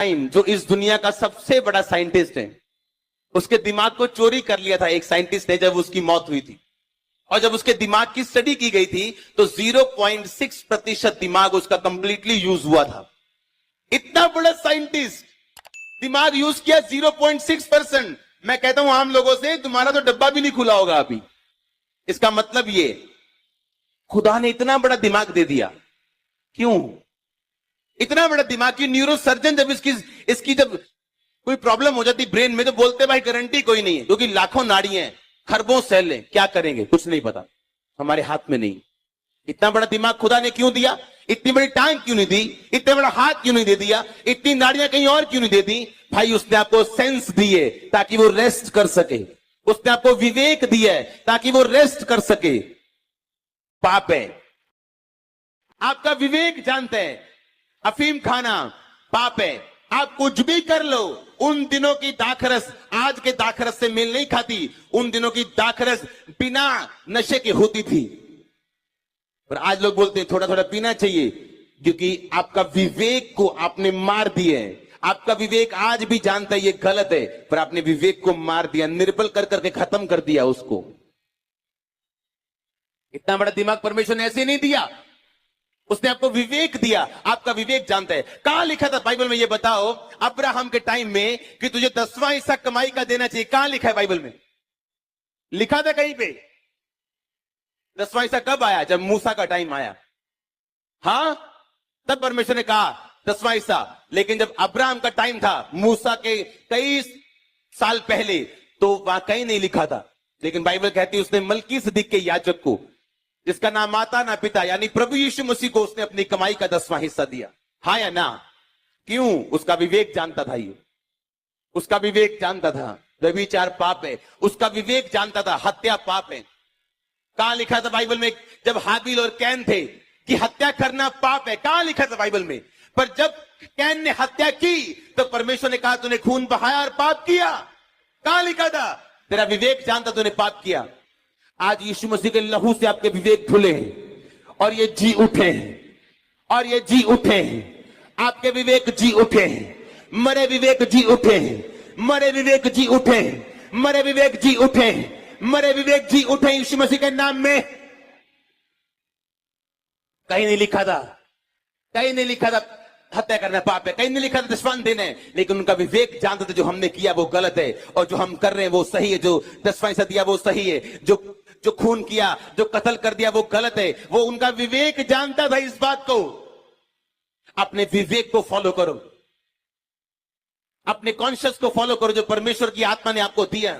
जो इस दुनिया का सबसे बड़ा साइंटिस्ट है, उसके दिमाग को चोरी कर लिया था एक साइंटिस्ट ने जब उसकी मौत हुई थी। और जब उसके दिमाग की स्टडी की गई थी तो 0.6% दिमाग उसका कंप्लीटली यूज हुआ था। इतना बड़ा साइंटिस्ट, दिमाग यूज किया 0.6%। मैं कहता हूं आम लोगों से, तुम्हारा तो डब्बा भी नहीं खुला होगा अभी। इसका मतलब ये, खुदा ने इतना बड़ा दिमाग दे दिया। क्यों इतना बड़ा दिमाग? की न्यूरो सर्जन जब इसकी जब कोई प्रॉब्लम हो जाती ब्रेन में तो बोलते भाई गारंटी कोई नहीं है, क्योंकि लाखों नाड़ियां हैं, खरबों सेल हैं, क्या करेंगे कुछ नहीं पता, हमारे हाथ में नहीं। इतना बड़ा दिमाग खुदा ने क्यों दिया? इतनी बड़ी टांग क्यों नहीं दी? इतना बड़ा हाथ क्यों नहीं दे दिया? इतनी नाड़ियां कहीं और क्यों नहीं दे दी? भाई उसने आपको सेंस दिए ताकि वो रेस्ट कर सके। उसने आपको विवेक दिया है ताकि वो रेस्ट कर सके। पाप है, आपका विवेक जानते हैं अफीम खाना पाप है। आप कुछ भी कर लो, उन दिनों की दाखरस आज के दाखरस से मेल नहीं खाती। उन दिनों की दाखरस बिना नशे की होती थी, पर आज लोग बोलते हैं थोड़ा थोड़ा पीना चाहिए, क्योंकि आपका विवेक को आपने मार दिया है। आपका विवेक आज भी जानता है ये गलत है, पर आपने विवेक को मार दिया, निर्बल कर करके खत्म कर दिया उसको। इतना बड़ा दिमाग परमेश्वर ने ऐसे नहीं दिया, उसने आपको विवेक दिया। आपका विवेक जानता है। कहां लिखा था बाइबल में? ये बताओ, अब्राहम के टाइम में कि तुझे 10वां हिस्सा कमाई का देना चाहिए, कहां लिखा है बाइबल में? लिखा था कहीं पे? 10वां हिस्सा कब आया? जब मूसा का टाइम आया। हां, तब परमेश्वर ने कहा 10वां हिस्सा। लेकिन जब अब्राहम का टाइम था, मूसा के कई साल पहले, तो वहां कहीं नहीं लिखा था। लेकिन बाइबल कहती है उसने मलकीसदिक के याजक को, जिसका ना माता ना पिता, यानी प्रभु यीशु मसीह को उसने अपनी कमाई का 10वां हिस्सा दिया। हाँ या ना? क्यों? उसका विवेक जानता था। ये उसका विवेक जानता था व्यभिचार पाप है। उसका विवेक जानता था हत्या पाप है। कहां लिखा था बाइबल में जब हाबिल और कैन थे कि हत्या करना पाप है? कहां लिखा था बाइबल में? पर जब कैन ने हत्या की तो परमेश्वर ने कहा तूने खून बहाया और पाप किया। कहां लिखा था? तेरा विवेक जानता तूने पाप किया। आज यीशु मसीह के लहू से आपके विवेक खुले हैं और ये जी उठे हैं, और ये जी उठे हैं। आपके विवेक जी उठे हैं, मरे विवेक जी उठे हैं, मरे विवेक जी उठे हैं, मरे विवेक जी उठे हैं, मरे विवेक जी उठे यीशु मसीह के नाम में। कहीं नहीं लिखा था, कहीं नहीं लिखा था हत्या करना पाप है, कहीं नहीं लिखा था दशवां देना है। लेकिन उनका विवेक जानता था जो हमने किया वो गलत है और जो हम कर रहे हैं वो सही है। जो 10वां हिस्सा दिया वो सही है, जो खून किया, जो कत्ल कर दिया वो गलत है। वो उनका विवेक जानता था इस बात को। अपने विवेक को फॉलो करो, अपने कॉन्शियस को फॉलो करो जो परमेश्वर की आत्मा ने आपको दिया।